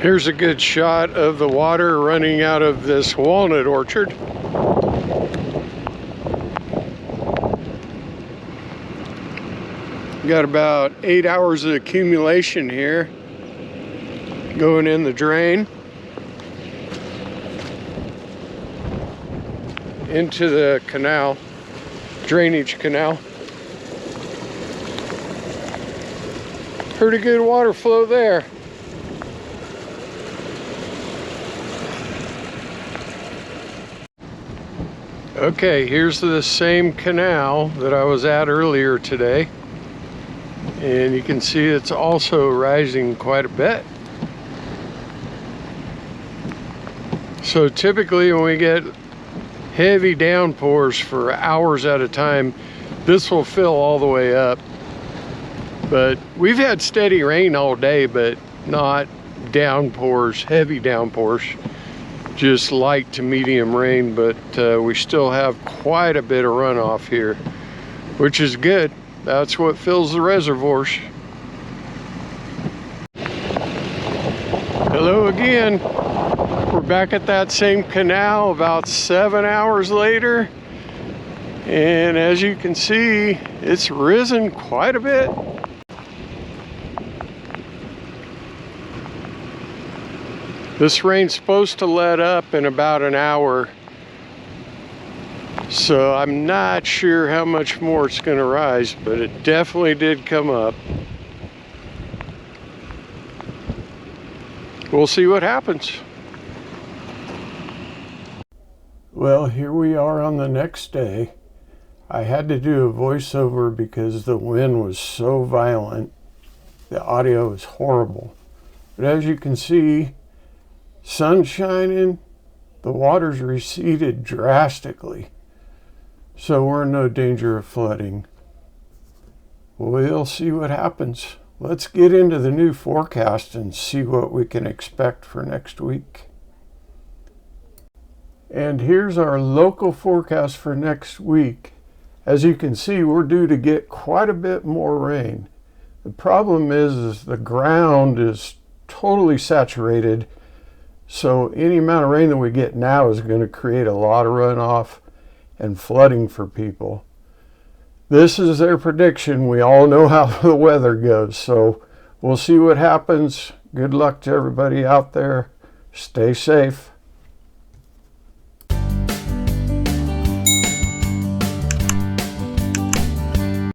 Here's a good shot of the water running out of this walnut orchard. Got about 8 hours of accumulation here going in the drain into the canal, drainage canal. Pretty good water flow there. Okay, here's the same canal that I was at earlier today. And you can see it's also rising quite a bit. So typically when we get heavy downpours for hours at a time, this will fill all the way up. But we've had steady rain all day, but not downpours, heavy downpours. Just light to medium rain, but we still have quite a bit of runoff here, which is good. That's what fills the reservoirs. Hello again. We're back at that same canal about 7 hours later. And as you can see, it's risen quite a bit. This rain's supposed to let up in about an hour. So I'm not sure how much more it's going to rise, but it definitely did come up. We'll see what happens. Well, here we are on the next day. I had to do a voiceover because the wind was so violent. The audio is horrible. But as you can see, sun's shining, the water's receded drastically. So we're in no danger of flooding. We'll see what happens. Let's get into the new forecast and see what we can expect for next week. And here's our local forecast for next week. As you can see, we're due to get quite a bit more rain. The problem is the ground is totally saturated. So any amount of rain that we get now is going to create a lot of runoff and flooding for people. This is their prediction. We all know how the weather goes, so we'll see what happens. Good luck to everybody out there. Stay safe.